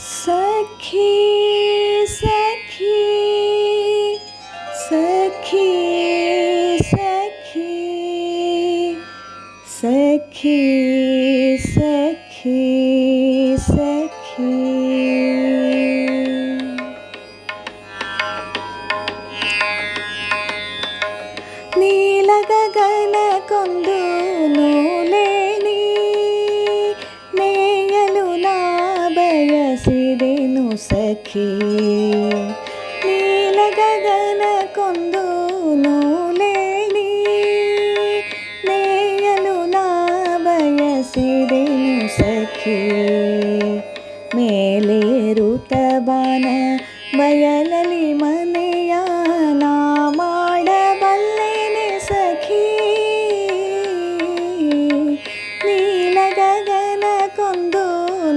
ಸಖಿ ಸಖಿ ಸಖಿ ಸಖಿ ಸಖಿ ಸಖಿ ಸಖಿ ನೀಲ ಗಗನ ಕೊಂದು ನೂಲೇನಿ ನೇಯಲು ನಾ ಬಯಸಿದೆನು ಸಖಿ ನೀಲ ಗಗನ ಕೊಂದು ನೂಲೇನಿ ನೇಯಲು ನಾ ಬಯಸಿದೆನು ಸಖಿ ಮೇಲೇರುತ್ತ ಬಾನ ಬಯಲಲಿ ಮನೆಯ ನಾ ಮಾಡಬಲ್ಲೆನೆ ಸಖಿ ನೀಲ ಗಗನ ಕೊಂದು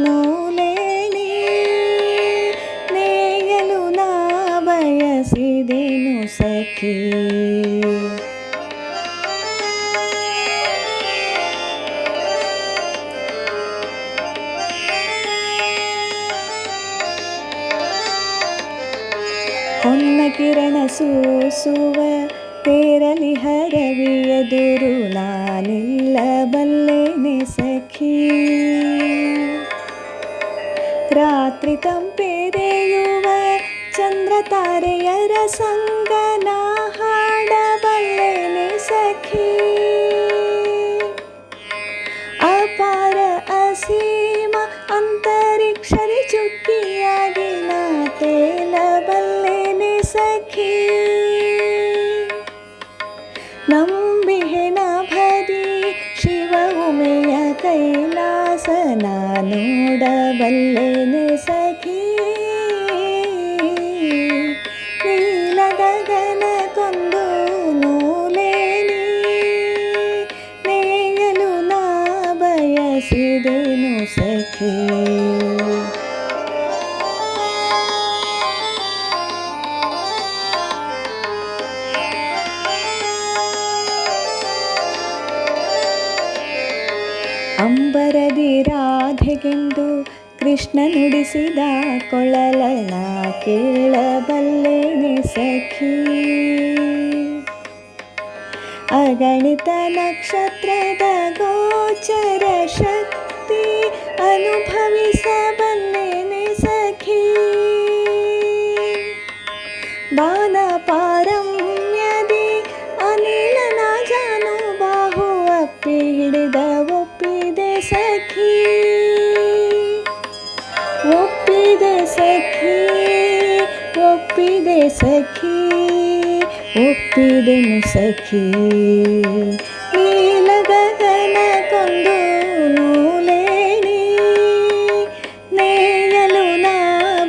ನೂಲೇನಿ ನೇಯಲು ನಾ ಬಯಸಿದೆನು ಸಖಿ ಹೊನ್ನ ಕಿರಣ ಸೂಸುವ ತೇರಲಿ ಹರವಿಯದುರು ನಾನಿಲ್ಲಬಲ್ಲೆನೆ ಸಖಿ ರಾತ್ರಿ ತಂಪೆರೆಯುವ ಚಂದ್ರ ತಾರೆಯರ ಸಂಗನ ಹಾಡಬಲ್ಲೆನೆ ಸಖಿ ಅಪಾರ ಅಸೀಮ ಅಂತರಿಕ್ಷರಿ ಚುಕ್ಕಿಯಾಗಿ ನಾ ತೇಲಬಲ್ಲೆನೆ ಸಖಿ ನಂಬಿಹೆನ ಭದಿ ಶಿವ ಉಮೆಯ ಕೈಲಾಸ ನಾ ನೋಡಬಲ್ಲೆನೆ ಸಖಿ ನೀಲ ಗಗನ ಕೊಂದು ನೂಲೇನಿ ನೇಯಲು ನಾ ಬಯಸಿದೆನು ಸಖಿ ಅಂಬರದಿ ರಾಧೆಗೆಂದು ಕೃಷ್ಣ ನುಡಿಸಿದ ಕೊಳಲನ ಕೇಳಬಲ್ಲೆನೆ ಸಖಿ ಅಗಣಿತ ನಕ್ಷತ್ರದ ಗೋಚರ ಶಕ್ತಿ ಅನುಭವಿಸಬಲ್ಲೆನೆ ಸಖಿ ಬಾನ ಪಾರಮ್ಯದಿ ಅನಿಲನ ಜಾನು ಬಾಹು ಅಪ್ಪಿ ಹಿಡಿದ ಒಪ್ಪಿದೆ ಸಖಿ ಒಪ್ಪಿದೆ ಸಖಿ ಒಪ್ಪಿದೆ ಸಖಿ ಒಪ್ಪಿದೆನು ಸಖಿ ನೀಲ ಗಗನ ಕೊಂದು ನೂಲೇನಿ ನೇಯಲು ನಾ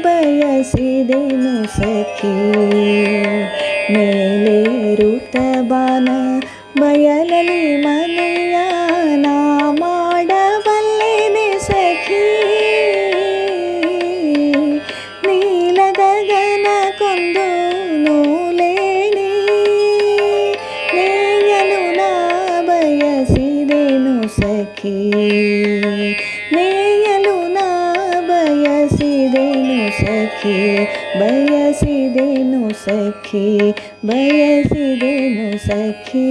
ಬಯಸಿದೆನು ಸಖಿ ಮೇಲೇರುತ್ತ ಬಾನ ಬಯಲಲಿ ಮನೆಯ ನಾ ಮಾಡಬಲ್ಲೆನೆ ಸಖಿ ನೀಲ ಗಗನ ಕೊಂದು ನೂಲೇನಿ ನೇಯಲು ನಾ ಬಯಸಿದೆನು ಸಖಿ ನೇಯಲು ನಾ ಬಯಸಿದೆನು ಸಖಿ ಬಯಸಿದೆನು ಸಖಿ ಬಯಸಿದೆನು ಸಖಿ